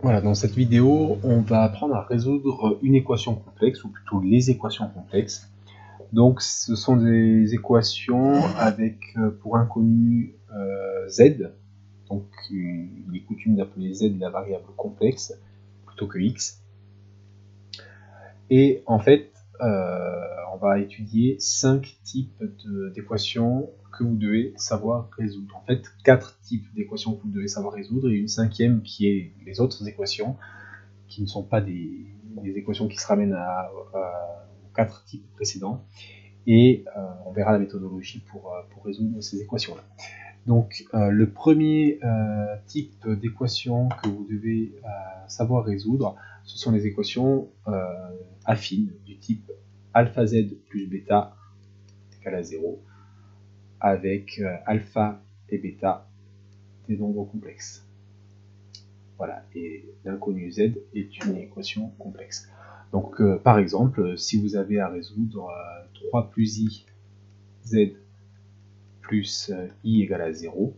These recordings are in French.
Voilà, dans cette vidéo, on va apprendre à résoudre une équation complexe, ou plutôt les équations complexes. Donc, ce sont des équations avec pour inconnu z. Donc, il est coutume d'appeler z la variable complexe plutôt que x. Et en fait, on va étudier 5 types d'équations que vous devez savoir résoudre. En fait, 4 types d'équations que vous devez savoir résoudre et une cinquième qui est les autres équations qui ne sont pas des équations qui se ramènent aux 4 types précédents. Et on verra la méthodologie pour résoudre ces équations-là. Donc, le premier type d'équation que vous devez savoir résoudre, ce sont les équations affines du type alpha z plus bêta égale à 0, avec alpha et bêta des nombres complexes. Voilà, et l'inconnu z est une équation complexe. Donc, par exemple, si vous avez à résoudre 3 plus i z plus i égale à 0,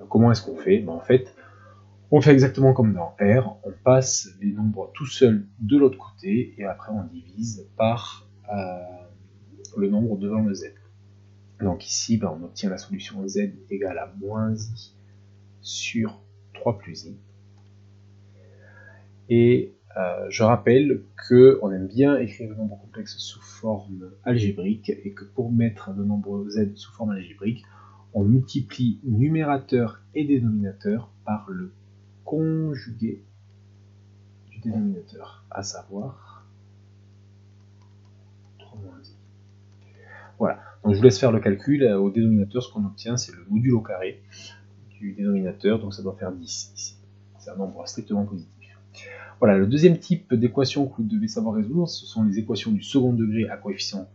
comment est-ce qu'on fait? En fait, on fait exactement comme dans R, on passe les nombres tout seuls de l'autre côté, et après on divise par le nombre devant le z. Donc ici, on obtient la solution z égale à moins i sur 3 plus i. Et je rappelle qu'on aime bien écrire le nombre complexe sous forme algébrique, et que pour mettre le nombre z sous forme algébrique, on multiplie numérateur et dénominateur par le conjugué du dénominateur, à savoir 3 moins i. Voilà, donc je vous laisse faire le calcul. Au dénominateur, ce qu'on obtient, c'est le module au carré du dénominateur, donc ça doit faire 10 ici. C'est un nombre strictement positif. Voilà, le deuxième type d'équation que vous devez savoir résoudre, ce sont les équations du second degré à coefficient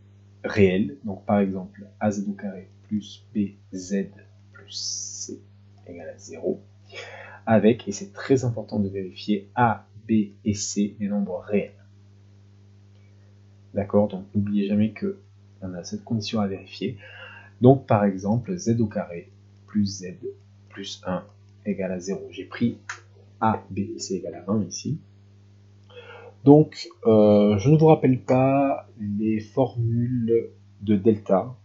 réel. Donc par exemple, az au carré plus bz plus c égale à 0. Avec, et c'est très important de vérifier, a, b et c des nombres réels. D'accord, donc n'oubliez jamais qu'on a cette condition à vérifier. Donc par exemple, z au carré plus z plus 1 égale à 0. J'ai pris a, b et c égale à 1 ici. Donc, je ne vous rappelle pas les formules de delta.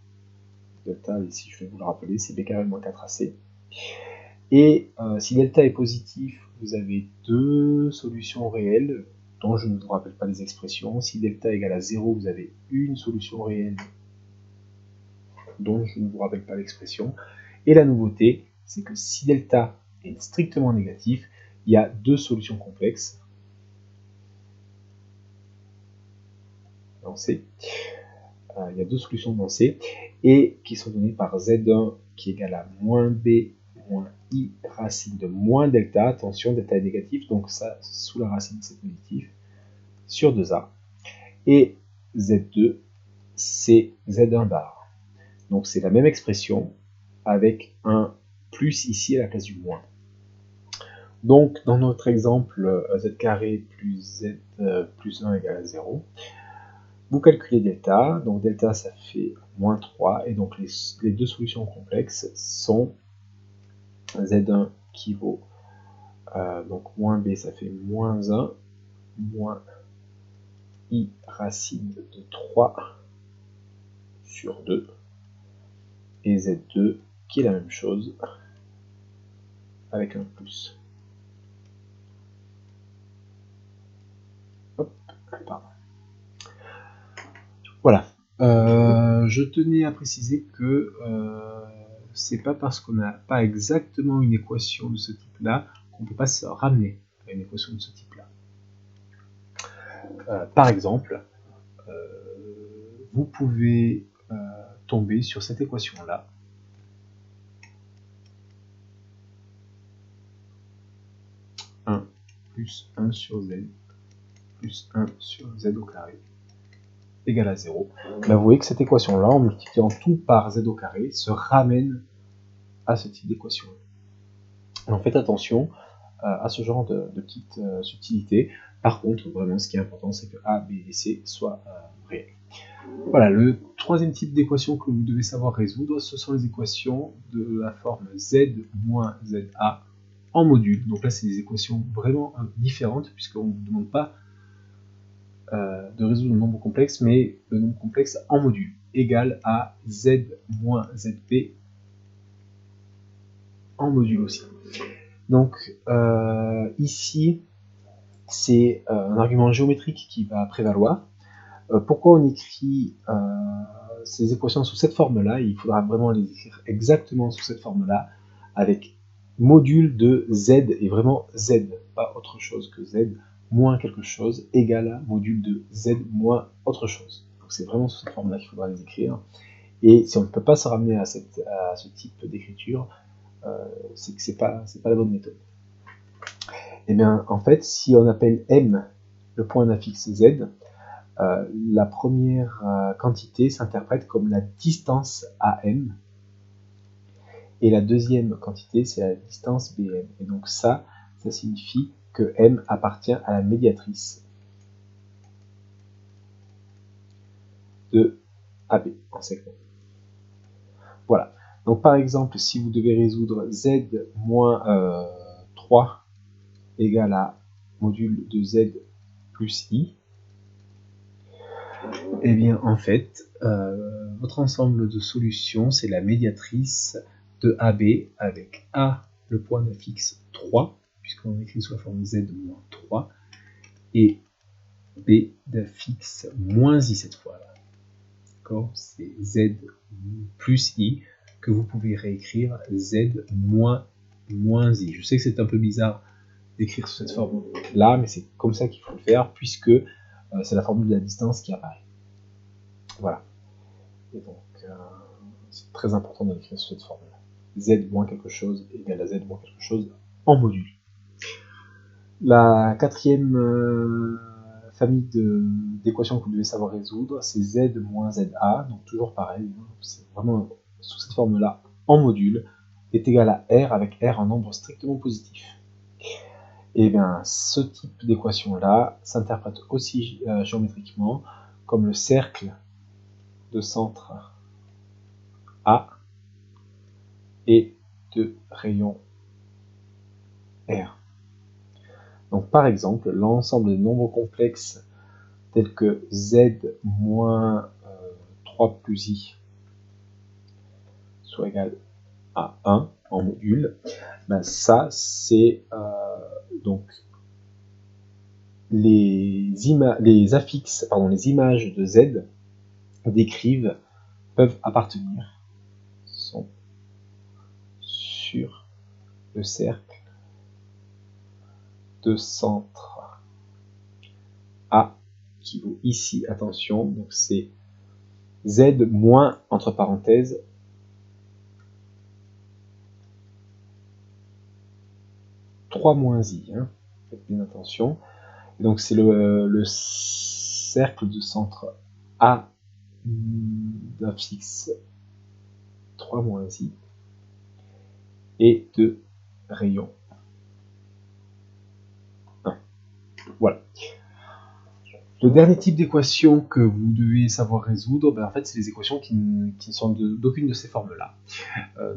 Delta, ici, je vais vous le rappeler, c'est b carré moins 4ac. Et si delta est positif, vous avez deux solutions réelles, dont je ne vous rappelle pas les expressions. Si delta égale à 0, vous avez une solution réelle, dont je ne vous rappelle pas l'expression. Et la nouveauté, c'est que si delta est strictement négatif, il y a deux solutions complexes. Dans C. Il y a deux solutions dans C, et qui sont données par Z1 qui est égal à moins B moins I racine de moins delta. Attention, delta est négatif, donc ça, sous la racine, c'est positif, sur 2A. Et Z2, c'est Z1 bar. Donc c'est la même expression, avec un plus ici à la place du moins. Donc, dans notre exemple, z carré plus z plus 1 égale à 0, vous calculez delta, donc delta ça fait moins 3, et donc les deux solutions complexes sont z1 qui vaut, donc moins b ça fait moins 1, moins i racine de 3 sur 2, et z2 qui est la même chose, avec un plus. Hop, pardon. Voilà. Je tenais à préciser que c'est pas parce qu'on n'a pas exactement une équation de ce type-là qu'on ne peut pas se ramener à une équation de ce type-là. Par exemple, vous pouvez tomber sur cette équation-là. Plus 1 sur z plus 1 sur z au carré égale à 0. Là, vous voyez que cette équation-là, en multipliant tout par z au carré, se ramène à ce type d'équation. Donc faites attention à ce genre de petites subtilités. Par contre, vraiment, ce qui est important, c'est que A, B et C soient réels. Voilà, le troisième type d'équation que vous devez savoir résoudre, ce sont les équations de la forme z moins za en module. Donc là, c'est des équations vraiment différentes, puisqu'on ne vous demande pas de résoudre le nombre complexe, mais le nombre complexe en module, égal à z moins zp en module aussi. Donc ici, c'est un argument géométrique qui va prévaloir. Pourquoi on écrit ces équations sous cette forme-là? Il faudra vraiment les écrire exactement sous cette forme-là, avec module de z, et vraiment z, pas autre chose que z, moins quelque chose, égal à module de z moins autre chose. Donc c'est vraiment sous cette forme-là qu'il faudra les écrire. Et si on ne peut pas se ramener à ce type d'écriture, c'est que c'est pas la bonne méthode. Et bien en fait, si on appelle m le point d'un fixe z, la première quantité s'interprète comme la distance AM, et la deuxième quantité c'est la distance BM. Et donc ça signifie que M appartient à la médiatrice de AB en segment. Voilà. Donc par exemple, si vous devez résoudre z moins 3 égale à module de z plus i, et bien en fait, votre ensemble de solutions, c'est la médiatrice de AB avec A, le point d'un fixe 3, puisqu'on écrit sous la forme z moins 3, et B d'un fixe moins i cette fois-là. D'accord? C'est z plus i que vous pouvez réécrire z moins i. Je sais que c'est un peu bizarre d'écrire sous cette forme-là, mais c'est comme ça qu'il faut le faire, puisque c'est la formule de la distance qui apparaît. Voilà. Et donc, c'est très important de l'écrire sous cette formule. Z moins quelque chose égale à Z moins quelque chose en module. La quatrième famille d'équations que vous devez savoir résoudre, c'est Z moins ZA. Donc toujours pareil, c'est vraiment sous cette forme-là en module, est égal à R avec R en nombre strictement positif. Et bien, ce type d'équation-là s'interprète aussi géométriquement comme le cercle de centre A et de rayon R. Donc par exemple, l'ensemble des nombres complexes tels que z moins 3 plus i soit égal à 1 en module, ben ça c'est donc les images de z peuvent appartenir sont sur le cercle de centre A qui vaut ici, attention, donc c'est z moins, entre parenthèses, 3 moins i, hein. Faites bien attention. Et donc c'est le cercle de centre A d'un fixe 3 moins i et de rayon 1. Voilà. Le dernier type d'équation que vous devez savoir résoudre, ben en fait, c'est les équations qui ne sont d'aucune de ces formes-là,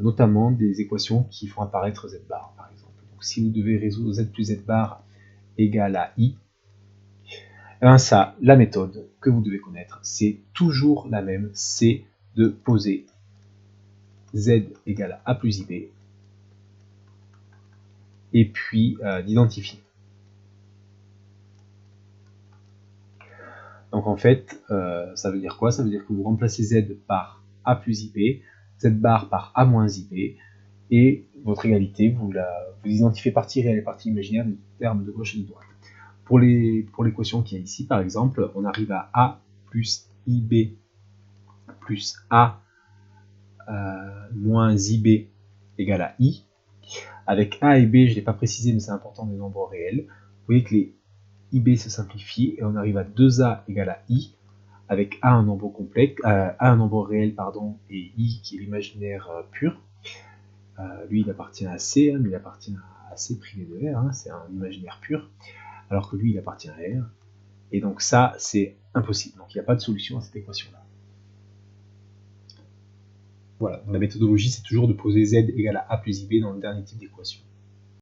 notamment des équations qui font apparaître z bar, par exemple. Donc, si vous devez résoudre z plus z bar égale à i, ben ça, la méthode que vous devez connaître, c'est toujours la même, c'est de poser z égale à a plus ib, et puis d'identifier. Donc en fait, ça veut dire quoi? Ça veut dire que vous remplacez z par a plus ib, z bar par a moins ib, et votre égalité, vous identifiez partie réelle et partie imaginaire des termes de gauche et de droite. Pour l'équation qu'il y a ici, par exemple, on arrive à a plus ib plus a moins ib égale à i. Avec a et b, je ne l'ai pas précisé, mais c'est important, des nombres réels. Vous voyez que les ib se simplifient et on arrive à 2a égale à i, avec a un nombre complexe, a un nombre réel, pardon, et i qui est l'imaginaire pur. Lui, il appartient à C, hein, mais il appartient à C privé de R, hein, c'est un imaginaire pur, alors que lui, il appartient à R. Et donc ça, c'est impossible. Donc il n'y a pas de solution à cette équation-là. Voilà, donc la méthodologie, c'est toujours de poser z égale à a plus ib dans le dernier type d'équation.